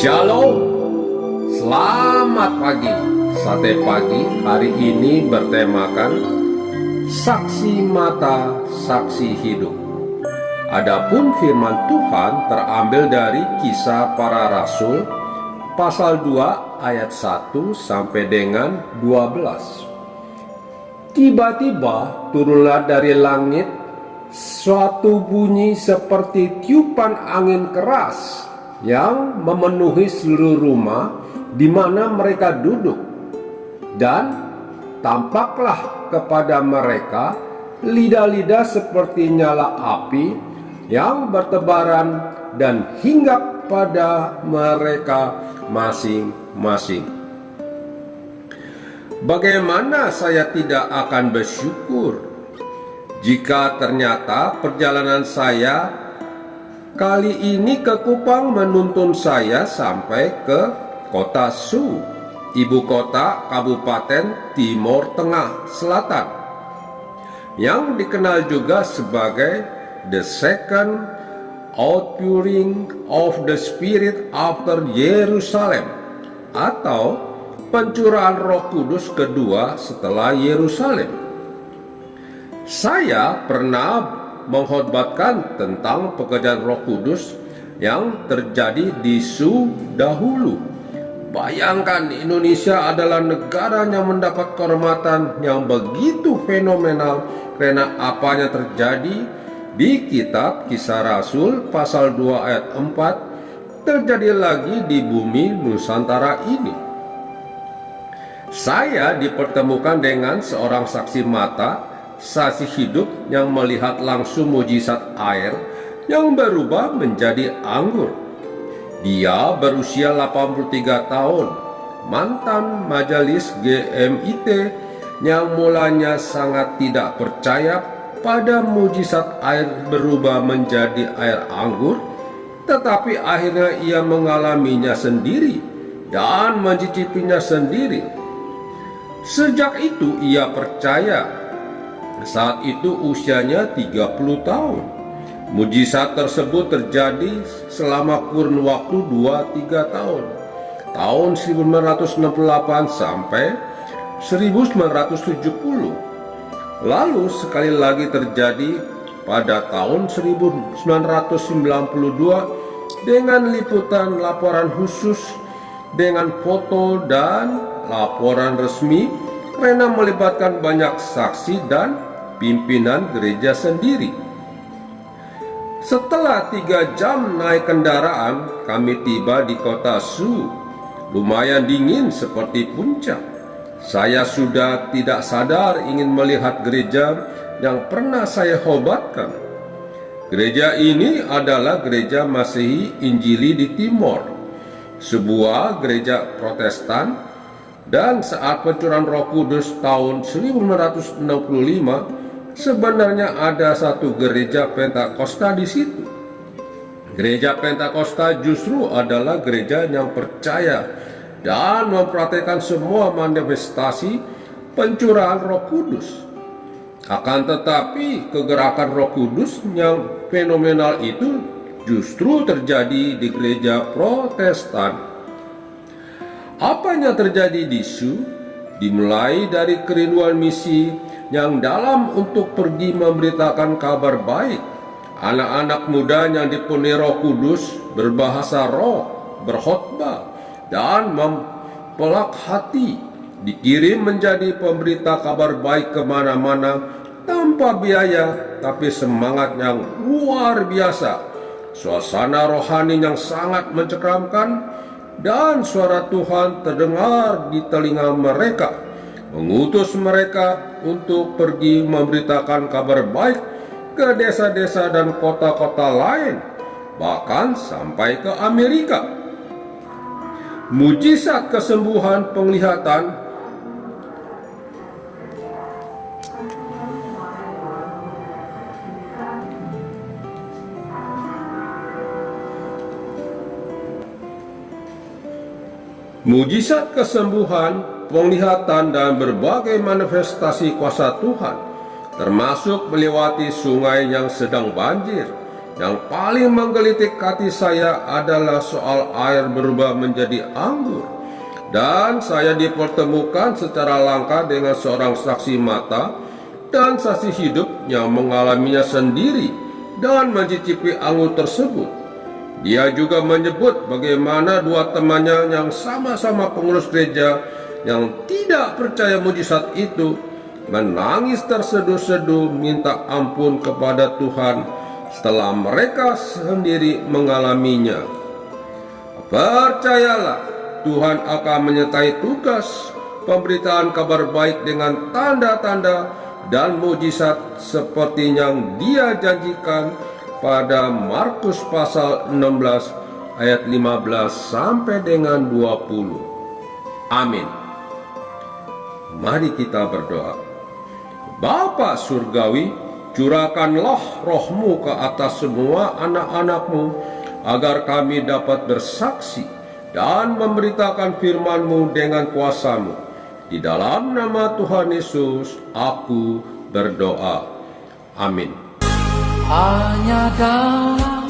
Shalom, selamat pagi. Sate pagi hari ini bertemakan saksi mata, saksi hidup. Adapun firman Tuhan terambil dari Kisah Para Rasul pasal 2 ayat 1 sampai dengan 12. Tiba-tiba turunlah dari langit suatu bunyi seperti tiupan angin keras yang memenuhi seluruh rumah di mana mereka duduk, dan tampaklah kepada mereka lidah-lidah seperti nyala api yang bertebaran dan hinggap pada mereka masing-masing. Bagaimana saya tidak akan bersyukur jika ternyata perjalanan saya kali ini ke Kupang menuntun saya sampai ke kota Su, ibu kota Kabupaten Timur Tengah Selatan, yang dikenal juga sebagai the second outpouring of the Spirit after Jerusalem, atau pencurahan Roh Kudus kedua setelah Yerusalem. Saya pernah mengkhotbahkan tentang pekerjaan Roh Kudus yang terjadi di Su dahulu. Bayangkan, Indonesia adalah negara yang mendapat kehormatan yang begitu fenomenal karena apa yang terjadi di kitab Kisah Rasul pasal 2 ayat 4 terjadi lagi di bumi Nusantara ini. Saya dipertemukan dengan seorang saksi mata, saksi hidup yang melihat langsung mujizat air yang berubah menjadi anggur. Dia berusia 83 tahun, mantan majelis GMIT yang mulanya sangat tidak percaya pada mujizat air berubah menjadi air anggur, tetapi akhirnya ia mengalaminya sendiri dan mencicipinya sendiri. Sejak itu ia percaya. Saat itu usianya 30 tahun. Mujizat tersebut terjadi selama kurun waktu 2-3 tahun. Tahun 1968 sampai 1970. Lalu sekali lagi terjadi pada tahun 1992 dengan liputan laporan khusus dengan foto dan laporan resmi karena melibatkan banyak saksi dan pimpinan gereja sendiri. Setelah 3 jam naik kendaraan, kami tiba di kota Su. Lumayan dingin seperti puncak. Saya sudah tidak sadar ingin melihat gereja yang pernah saya khobatkan. Gereja ini adalah gereja Masehi Injili di Timor, sebuah gereja Protestan. Dan saat pencurahan Roh Kudus tahun 1965, sebenarnya ada satu gereja Pentakosta di situ. Gereja Pentakosta justru adalah gereja yang percaya dan mempraktikkan semua manifestasi pencurahan Roh Kudus. Akan tetapi kegerakan Roh Kudus yang fenomenal itu justru terjadi di gereja Protestan. Apa yang terjadi di Su dimulai dari kerinduan misi yang dalam untuk pergi memberitakan kabar baik. Anak-anak muda yang dipenuhi Roh Kudus berbahasa roh, berkhotbah, dan mempelak hati dikirim menjadi pemberita kabar baik kemana-mana tanpa biaya, tapi semangat yang luar biasa, suasana rohani yang sangat mencengkramkan, dan suara Tuhan terdengar di telinga mereka, mengutus mereka untuk pergi memberitakan kabar baik ke desa-desa dan kota-kota lain, bahkan sampai ke Amerika. Mujizat kesembuhan penglihatan Mujizat kesembuhan, penglihatan, dan berbagai manifestasi kuasa Tuhan, termasuk melewati sungai yang sedang banjir, Yang paling menggelitik hati saya adalah soal air berubah menjadi anggur. Dan saya dipertemukan secara langka dengan seorang saksi mata dan saksi hidup yang mengalaminya sendiri dan mencicipi anggur tersebut. Dia juga menyebut bagaimana dua temannya yang sama-sama pengurus gereja yang tidak percaya mujizat itu menangis terseduh-seduh minta ampun kepada Tuhan setelah mereka sendiri mengalaminya. Percayalah, Tuhan akan menyertai tugas pemberitaan kabar baik dengan tanda-tanda dan mujizat seperti yang Dia janjikan pada Markus pasal 16 ayat 15 sampai dengan 20. Amin. Mari kita berdoa. Bapa Surgawi, curahkanlah roh-Mu ke atas semua anak-anak-Mu, agar kami dapat bersaksi dan memberitakan firman-Mu dengan kuasa-Mu. Di dalam nama Tuhan Yesus, aku berdoa. Amin. Hanya dalam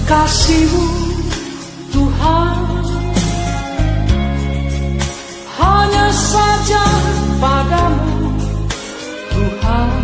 kasih-Mu, Tuhan, hanya saja padamu, Tuhan,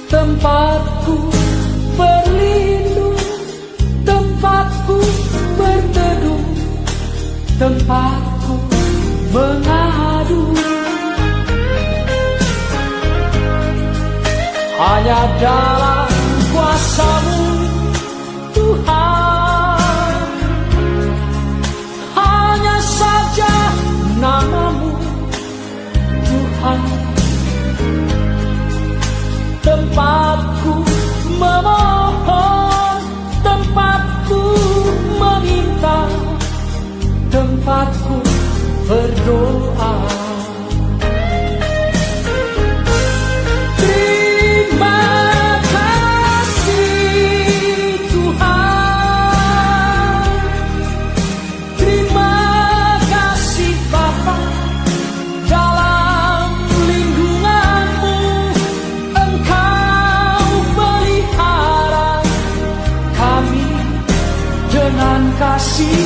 tempatku berlindung, tempatku berteduh, tempatku mengadu. Hanya dalam kuasa-Mu, Tuhan, hanya saja nama-Mu, Tuhan, tempatku memohon, tempatku meminta, tempatku berdoa. Kasih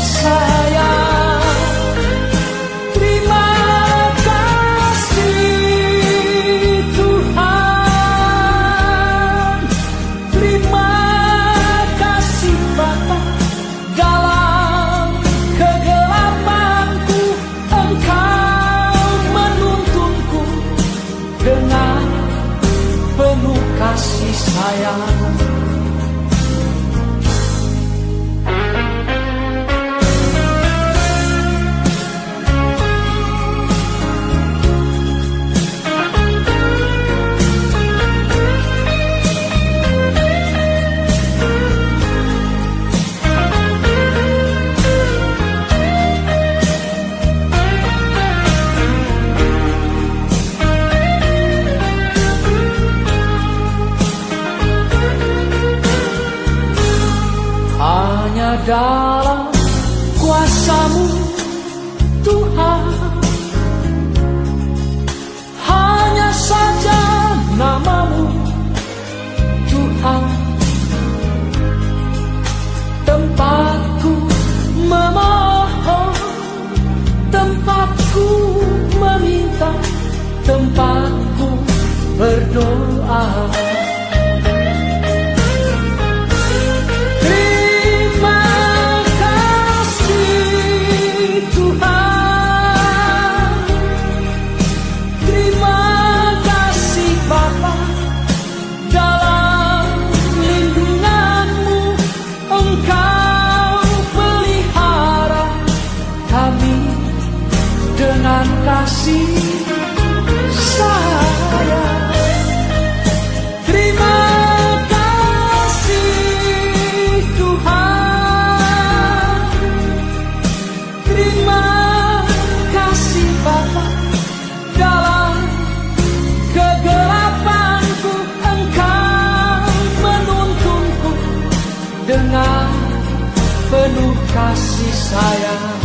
sayang, terima kasih Tuhan, terima kasih Bapa. Dalam kegelapanku Engkau menuntunku dengan penuh kasih sayang. Dalam kuasa-Mu, Tuhan, hanya saja nama-Mu, Tuhan, tempatku memohon, tempatku meminta, tempatku berdoa. Kasih sayang, terima kasih Tuhan, terima kasih Bapa. Dalam kegelapanku Engkau menuntunku dengan penuh kasih sayang.